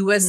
US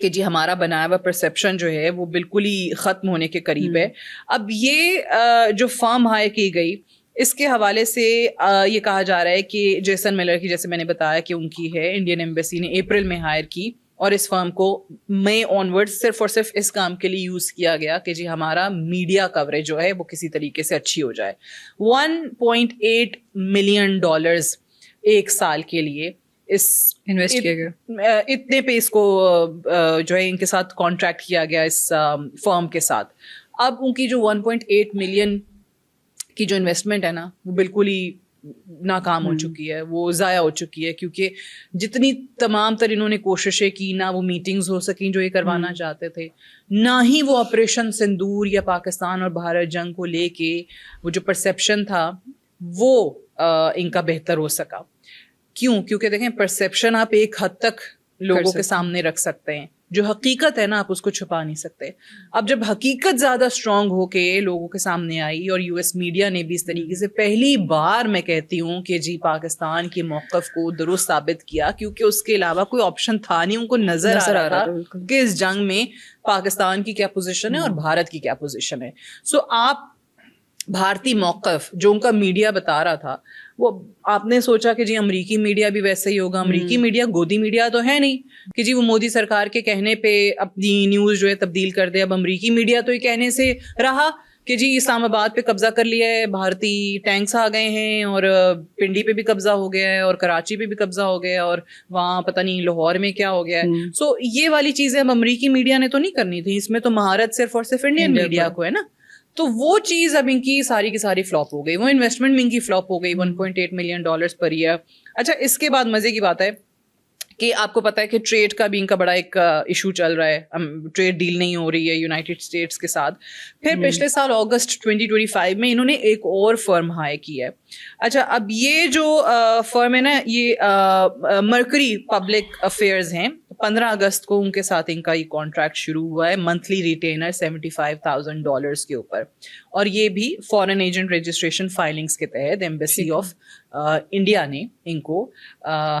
کہ جی ہمارا بنایا ہوا پرسیپشن جو ہے وہ بالکل ہی ختم ہونے کے قریب ہے. اب یہ جو فرم ہائر کی گئی اس کے حوالے سے یہ کہا جا رہا ہے کہ جیسن ملر کی, جیسے میں نے بتایا کہ ان کی ہے, انڈین ایمبیسی نے اپریل میں ہائر کی اور اس فرم کو مئی آنورڈ صرف اور صرف اس کام کے لیے یوز کیا گیا کہ جی ہمارا میڈیا کوریج جو ہے وہ کسی طریقے سے اچھی ہو جائے. $1.8 ملین ایک سال کے لیے اس انویسٹ کیا گیا, اتنے پہ اس کو جو ہے ان کے ساتھ کانٹریکٹ کیا گیا اس فرم کے ساتھ. اب ان کی جو 1.8 ملین کی جو انویسٹمنٹ ہے نا وہ بالکل ہی ناکام ہو چکی ہے, وہ ضائع ہو چکی ہے, کیونکہ جتنی تمام تر انہوں نے کوششیں کی, نہ وہ میٹنگز ہو سکیں جو یہ کروانا چاہتے تھے, نہ ہی وہ آپریشن سندور یا پاکستان اور بھارت جنگ کو لے کے وہ جو پرسیپشن تھا وہ ان کا بہتر ہو سکا. کیوں؟ کیونکہ دیکھیں پرسیپشن آپ ایک حد تک لوگوں کے سامنے رکھ سکتے ہیں, جو حقیقت ہے نا آپ اس کو چھپا نہیں سکتے. اب جب حقیقت زیادہ اسٹرانگ ہو کے لوگوں کے سامنے آئی اور US میڈیا نے بھی اس طریقے سے پہلی بار میں کہتی ہوں کہ جی پاکستان کے موقف کو درست ثابت کیا, کیونکہ اس کے علاوہ کوئی آپشن تھا نہیں, ان کو نظر آ رہا تھا کہ اس جنگ میں پاکستان کی کیا پوزیشن ہے اور بھارت کی کیا پوزیشن ہے. سو آپ بھارتی موقف جو ان کا میڈیا بتا رہا تھا وہ آپ نے سوچا کہ جی امریکی میڈیا بھی ویسے ہی ہوگا. امریکی میڈیا گودی میڈیا تو ہے نہیں کہ جی وہ مودی سرکار کے کہنے پہ اپنی نیوز جو ہے تبدیل کر دے. اب امریکی میڈیا تو یہ کہنے سے رہا کہ جی اسلام آباد پہ قبضہ کر لیا ہے, بھارتی ٹینکس آ گئے ہیں اور پنڈی پہ بھی قبضہ ہو گیا ہے اور کراچی پہ بھی قبضہ ہو گیا ہے اور وہاں پتہ نہیں لاہور میں کیا ہو گیا ہے. سو یہ والی چیزیں اب امریکی میڈیا نے تو نہیں کرنی تھی, اس میں تو مہارت صرف اور صرف انڈین میڈیا کو ہے نا. تو وہ چیز اب ان کی ساری کی ساری فلاپ ہو گئی, وہ انویسٹمنٹ بھی ان کی فلاپ ہو گئی $1.8 ملین پر ایئر. اچھا اس کے بعد مزے کی بات ہے کہ آپ کو پتا ہے کہ ٹریڈ کا بھی ان کا بڑا ایک ایشو چل رہا ہے, ٹریڈ ڈیل نہیں ہو رہی ہے یونائٹیڈ اسٹیٹس کے ساتھ. پھر پچھلے سال اگست 2025 میں انہوں نے ایک اور فرم ہائر کی ہے. اچھا اب یہ جو فرم ہے نا یہ مرکری پبلک افیئرز ہیں. 15 اگست کو ان کے ساتھ ان کا یہ کانٹریکٹ شروع ہوا ہے, منتھلی ریٹینر $75,000 کے اوپر, اور یہ بھی فارن ایجنٹ رجسٹریشن فائلنگس کے تحت ایمبیسی آف انڈیا نے ان کو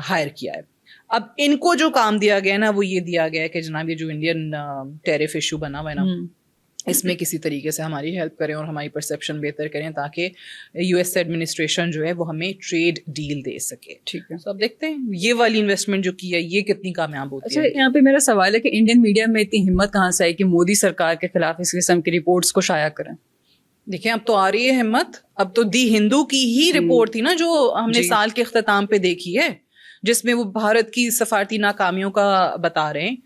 ہائر کیا ہے. اب ان کو جو کام دیا گیا نا وہ یہ دیا گیا ہے کہ جناب یہ جو انڈین ٹیرف ایشو بنا ہوا ہے نا اس میں کسی طریقے سے ہماری ہیلپ کریں اور ہماری پرسیپشن بہتر کریں تاکہ US ایڈمنسٹریشن جو ہے وہ ہمیں ٹریڈ ڈیل دے سکے. ٹھیک ہے, تو اب دیکھتے ہیں یہ والی انویسٹمنٹ جو کی ہے یہ کتنی کامیاب ہوتی ہے. اچھا یہاں پہ میرا سوال ہے کہ انڈین میڈیا میں اتنی ہمت کہاں سے آئی کہ مودی سرکار کے خلاف اس قسم کی رپورٹس کو شائع کریں؟ دیکھیں اب تو آ رہی ہے ہمت. اب تو دی ہندو کی ہی رپورٹ تھی نا جو ہم نے سال کے اختتام پہ دیکھی ہے, جس میں وہ بھارت کی سفارتی ناکامیوں کا بتا رہے ہیں.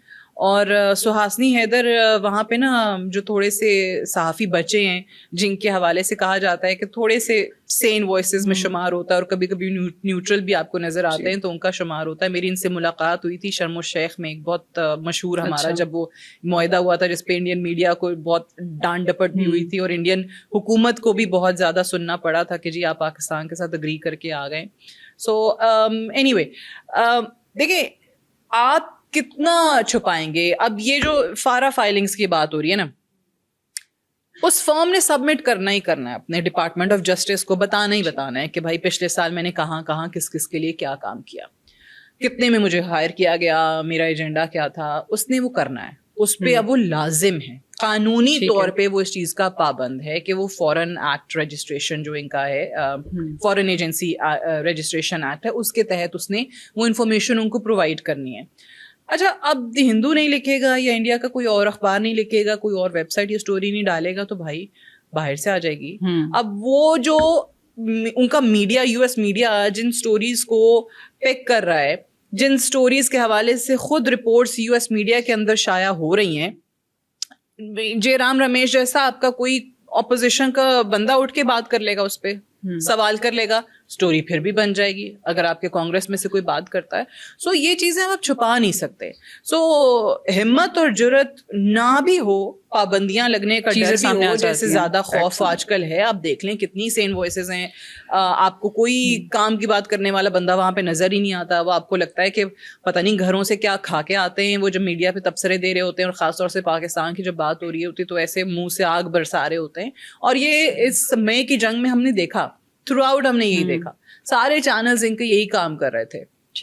اور سہاسنی حیدر وہاں پہ نا جو تھوڑے سے صحافی بچے ہیں جن کے حوالے سے کہا جاتا ہے کہ تھوڑے سے سین وائسز میں شمار ہوتا ہے اور کبھی کبھی نیوٹرل بھی آپ کو نظر آتے ہیں تو ان کا شمار ہوتا ہے. میری ان سے ملاقات ہوئی تھی شرم الشیخ میں, ایک بہت مشہور ہمارا جب وہ معاہدہ ہوا تھا جس پہ انڈین میڈیا کو بہت ڈانٹ ڈپٹ بھی ہوئی تھی اور انڈین حکومت کو بھی بہت زیادہ سننا پڑا تھا کہ جی آپ پاکستان کے ساتھ اگری کر کے آ گئے. سو اینی وے دیکھیں آپ کتنا چھپائیں گے. اب یہ جو فارا فائلنگز کی بات ہو رہی ہے نا اس فرم نے سبمٹ کرنا ہی کرنا ہے, اپنے ڈپارٹمنٹ آف جسٹس کو بتانا ہی بتانا ہے کہ بھائی پچھلے سال میں نے کہاں کہاں کس کس کے لیے کیا کام کیا, کتنے میں مجھے ہائر کیا گیا, میرا ایجنڈا کیا تھا, اس نے وہ کرنا ہے. اس پہ اب وہ لازم ہے, قانونی طور پہ وہ اس چیز کا پابند ہے کہ وہ فورن ایکٹ رجسٹریشن جو ان کا ہے فورن ایجنسی رجسٹریشن ایکٹ ہے اس کے تحت اس نے وہ انفارمیشن ان کو پرووائڈ کرنی ہے. اچھا اب دی ہندو نہیں لکھے گا یا انڈیا کا کوئی اور اخبار نہیں لکھے گا, کوئی اور ویب سائٹ یا اسٹوری نہیں ڈالے گا تو بھائی باہر سے آ جائے گی. اب وہ جو ان کا میڈیا US میڈیا جن اسٹوریز کو پک کر رہا ہے, جن اسٹوریز کے حوالے سے خود رپورٹس US میڈیا کے اندر شائع ہو رہی ہیں, جے رام رمیش جیسا آپ کا کوئی اپوزیشن کا بندہ اٹھ کے بات کر لے گا, اس پہ سوال کر لے گا, اسٹوری پھر بھی بن جائے گی اگر آپ کے کانگریس میں سے کوئی بات کرتا ہے. سو یہ چیزیں آپ چھپا نہیں سکتے. سو ہمت اور جرت نہ بھی ہو, پابندیاں لگنے کا ڈر بھی ہو, جیسے زیادہ خوف آج کل ہے. آپ دیکھ لیں کتنی سین وائسز ہیں, آپ کو کوئی کام کی بات کرنے والا بندہ وہاں پہ نظر ہی نہیں آتا. وہ آپ کو لگتا ہے کہ پتہ نہیں گھروں سے کیا کھا کے آتے ہیں وہ جو میڈیا پہ تبصرے دے رہے ہوتے ہیں, اور خاص طور سے پاکستان کی جب بات ہو رہی ہوتی تو ایسے منہ سے آگ برسا رہے ہوتے ہیں. اور یہ اس مئی کی جنگ میں ہم نے دیکھا, تھرو آؤٹ ہم نے یہی دیکھا, سارے چینلز ان کے یہی کام کر رہے تھے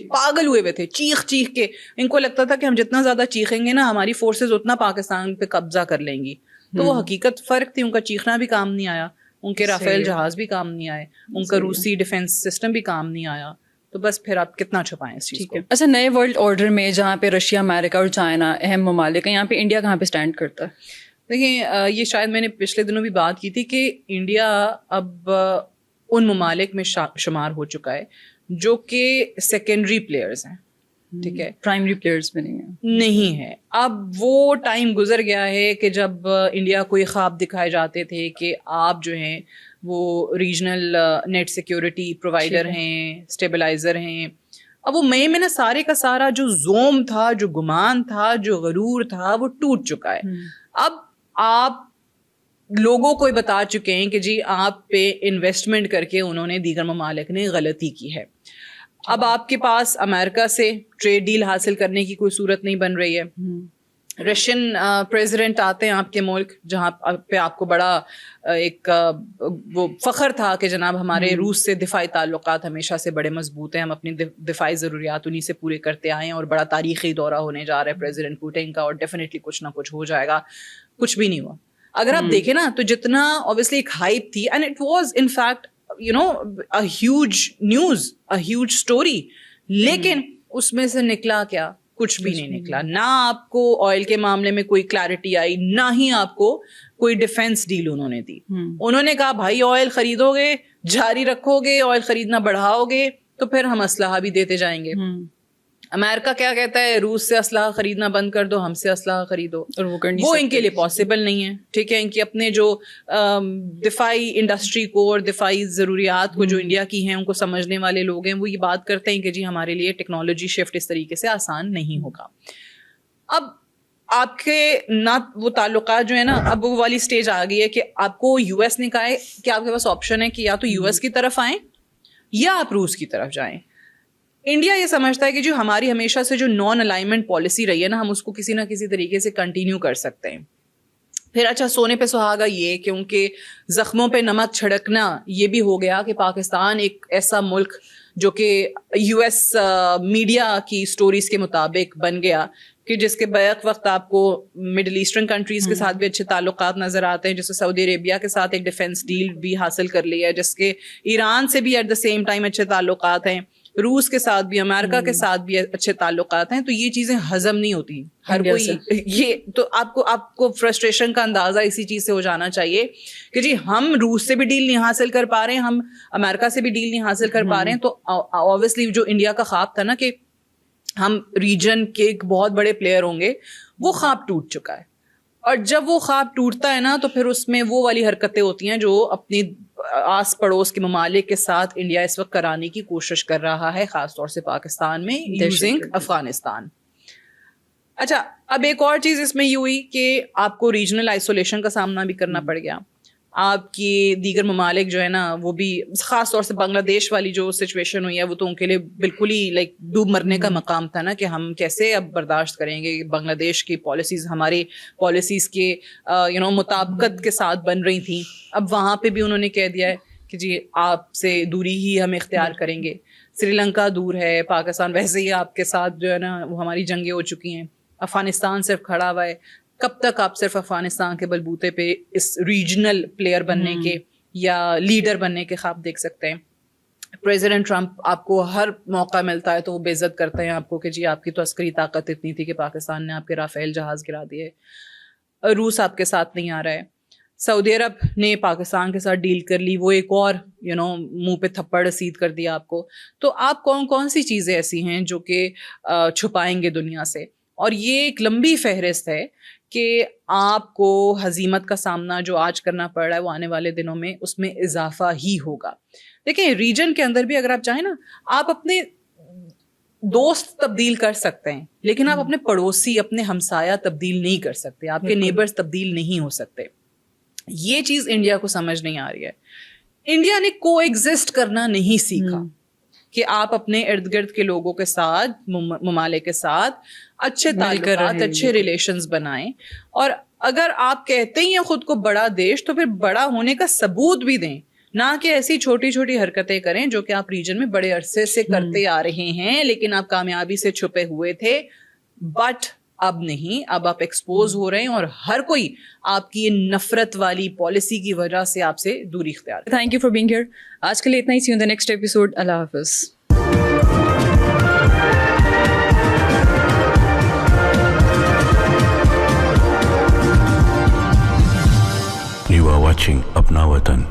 پاگل ہوئے ہوئے تھے چیخ چیخ کے. ان کو لگتا تھا کہ ہم جتنا زیادہ چیخیں گے نا ہماری فورسز اتنا پاکستان پہ قبضہ کر لیں گی. تو وہ حقیقت فرق تھی. ان کا چیخنا بھی کام نہیں آیا, ان کے رافیل جہاز بھی کام نہیں آئے, ان کا روسی ڈیفینس سسٹم بھی کام نہیں آیا. تو بس پھر آپ کتنا چھپائیں اس چیز کو. اچھا, نئے ورلڈ آرڈر میں جہاں پہ رشیا, امریکہ اور چائنا اہم ممالک ہیں, یہاں پہ انڈیا کہاں پہ اسٹینڈ کرتا ہے؟ دیکھیں, یہ شاید میں نے پچھلے دنوں بھی بات کی تھی کہ انڈیا اب ان ممالک میں شمار ہو چکا ہے جو کہ سیکنڈری پلیئرز ہیں. ٹھیک ہے, پرائمری پلیئرز میں نہیں ہے. اب وہ ٹائم گزر گیا ہے کہ جب انڈیا کو یہ خواب دکھائے جاتے تھے کہ آپ جو ہیں وہ ریجنل نیٹ سیکیورٹی پرووائڈر ہیں, اسٹیبلائزر ہیں. اب وہ مئی میں نا سارے کا سارا جو زوم تھا, جو گمان تھا, جو غرور تھا, وہ ٹوٹ چکا ہے. اب آپ لوگوں کو بتا چکے ہیں کہ جی آپ پہ انویسٹمنٹ کر کے انہوں نے دیگر ممالک نے غلطی کی ہے. اب آپ کے پاس امریکہ سے ٹریڈ ڈیل حاصل کرنے کی کوئی صورت نہیں بن رہی ہے. رشین پریزیڈنٹ آتے ہیں آپ کے ملک جہاں پہ آپ کو بڑا ایک وہ فخر تھا کہ جناب ہمارے روس سے دفاعی تعلقات ہمیشہ سے بڑے مضبوط ہیں, ہم اپنی دفاعی ضروریات انہیں سے پورے کرتے آئے ہیں, اور بڑا تاریخی دورہ ہونے جا رہا ہے پریزیڈنٹ پوٹن کا, اور ڈیفینیٹلی کچھ نہ کچھ ہو جائے گا. کچھ بھی نہیں ہوا. اگر آپ دیکھیں نا تو جتنا obviously ایک ہائپ تھی, and it was in fact a huge news, a huge story, لیکن اس میں سے نکلا کیا؟ کچھ بھی نہیں نکلا. نہ آپ کو آئل کے معاملے میں کوئی کلیرٹی آئی, نہ ہی آپ کو کوئی ڈیفینس ڈیل انہوں نے دی. انہوں نے کہا بھائی آئل خریدو گے, جاری رکھو گے, آئل خریدنا بڑھاؤ گے تو پھر ہم اسلحہ بھی دیتے جائیں گے. امریکہ کیا کہتا ہے, روس سے اسلحہ خریدنا بند کر دو, ہم سے اسلحہ خریدو. اور وہ ان کے لیے پاسبل نہیں ہے. ٹھیک ہے, ان کی اپنے جو دفاعی انڈسٹری کو اور دفاعی ضروریات کو جو انڈیا کی ہیں ان کو سمجھنے والے لوگ ہیں, وہ یہ بات کرتے ہیں کہ جی ہمارے لیے ٹیکنالوجی شفٹ اس طریقے سے آسان نہیں ہوگا. اب آپ کے نہ وہ تعلقات جو ہے نا, اب وہ والی سٹیج آ گئی ہے کہ آپ کو یو ایس نے کہا ہے کہ آپ کے پاس آپشن ہے کہ یا تو یو ایس کی طرف آئیں یا آپ روس کی طرف جائیں. انڈیا یہ سمجھتا ہے کہ جو ہماری ہمیشہ سے جو نان الائنمنٹ پالیسی رہی ہے نا, ہم اس کو کسی نہ کسی طریقے سے کنٹینیو کر سکتے ہیں. پھر اچھا, سونے پہ سہاگا یہ کہ ان کے زخموں پہ نمک چھڑکنا یہ بھی ہو گیا کہ پاکستان ایک ایسا ملک جو کہ یو ایس میڈیا کی سٹوریز کے مطابق بن گیا کہ جس کے بیک وقت آپ کو مڈل ایسٹرن کنٹریز کے ساتھ بھی اچھے تعلقات نظر آتے ہیں, جیسے سعودی عربیہ کے ساتھ ایک ڈیفینس ڈیل بھی حاصل کر لیا ہے, جس کے ایران سے بھی ایٹ دا سیم ٹائم اچھے تعلقات ہیں, روس کے ساتھ بھی, امریکہ کے ساتھ بھی اچھے تعلقات ہیں. تو یہ چیزیں ہضم نہیں ہوتی ہر کوئی. یہ تو آپ کو فرسٹریشن کا اندازہ اسی چیز سے ہو جانا چاہیے کہ جی ہم روس سے بھی ڈیل نہیں حاصل کر پا رہے ہیں, ہم امریکہ سے بھی ڈیل نہیں حاصل کر پا رہے ہیں. تو obviously جو انڈیا کا خواب تھا نا کہ ہم ریجن کے ایک بہت بڑے پلیئر ہوں گے, وہ خواب ٹوٹ چکا ہے. اور جب وہ خواب ٹوٹتا ہے نا تو پھر اس میں وہ والی حرکتیں ہوتی ہیں جو اپنی آس پڑوس کے ممالک کے ساتھ انڈیا اس وقت کرانے کی کوشش کر رہا ہے, خاص طور سے پاکستان میں یوزنگ افغانستان. اچھا, اب ایک اور چیز اس میں یہ ہوئی کہ آپ کو ریجنل آئسولیشن کا سامنا بھی کرنا پڑ گیا. آپ کی دیگر ممالک جو ہے نا وہ بھی, خاص طور سے بنگلہ دیش والی جو سچویشن ہوئی ہے وہ تو ان کے لیے بالکل ہی لائک ڈوب مرنے کا مقام تھا نا, کہ ہم کیسے اب برداشت کریں گے. بنگلہ دیش کی پالیسیز ہماری پالیسیز کے مطابقت کے ساتھ بن رہی تھیں. اب وہاں پہ بھی انہوں نے کہہ دیا ہے کہ جی آپ سے دوری ہی ہم اختیار کریں گے. سری لنکا دور ہے, پاکستان ویسے ہی آپ کے ساتھ جو ہے نا وہ ہماری جنگیں ہو چکی ہیں, افغانستان صرف کھڑا ہوا ہے. کب تک آپ صرف افغانستان کے بلبوتے پہ اس ریجنل پلیئر بننے کے یا لیڈر بننے کے خواب دیکھ سکتے ہیں؟ پریزیڈنٹ ٹرمپ آپ کو ہر موقع ملتا ہے تو وہ بے عزت کرتے ہیں آپ کو کہ جی آپ کی تو عسکری طاقت اتنی تھی کہ پاکستان نے آپ کے رافیل جہاز گرا دیے. روس آپ کے ساتھ نہیں آ رہا ہے. سعودی عرب نے پاکستان کے ساتھ ڈیل کر لی, وہ ایک اور منہ پہ تھپڑ رسید کر دیا آپ کو. تو آپ کون سی چیزیں ایسی ہیں جو کہ چھپائیں گے دنیا سے؟ اور یہ ایک لمبی فہرست ہے کہ آپ کو ہزیمت کا سامنا جو آج کرنا پڑ رہا ہے وہ آنے والے دنوں میں اس میں اضافہ ہی ہوگا. دیکھیں, ریجن کے اندر بھی اگر آپ چاہیں نا, آپ اپنے دوست تبدیل کر سکتے ہیں, لیکن آپ اپنے پڑوسی, اپنے ہمسایہ تبدیل نہیں کر سکتے, آپ کے نیبرز تبدیل نہیں ہو سکتے. یہ چیز انڈیا کو سمجھ نہیں آ رہی ہے. انڈیا نے کو ایگزسٹ کرنا نہیں سیکھا کہ آپ اپنے ارد گرد کے لوگوں کے ساتھ, ممالک کے ساتھ اچھے تعلقات, اچھے ریلیشنز بنائیں. اور اگر آپ کہتے ہی ہیں خود کو بڑا دیش, تو پھر بڑا ہونے کا ثبوت بھی دیں. نہ کہ ایسی چھوٹی چھوٹی حرکتیں کریں جو کہ آپ ریجن میں بڑے عرصے سے کرتے آ رہے ہیں لیکن آپ کامیابی سے چھپے ہوئے تھے, بٹ اب نہیں, اب آپ ایکسپوز ہو رہے ہیں اور ہر کوئی آپ کی نفرت والی پالیسی کی وجہ سے آپ سے دوری اختیار. Thank you for being here. آج کے لیے اتنا ہی. See you in the next episode. اللہ حافظ. You are watching Apna Watan.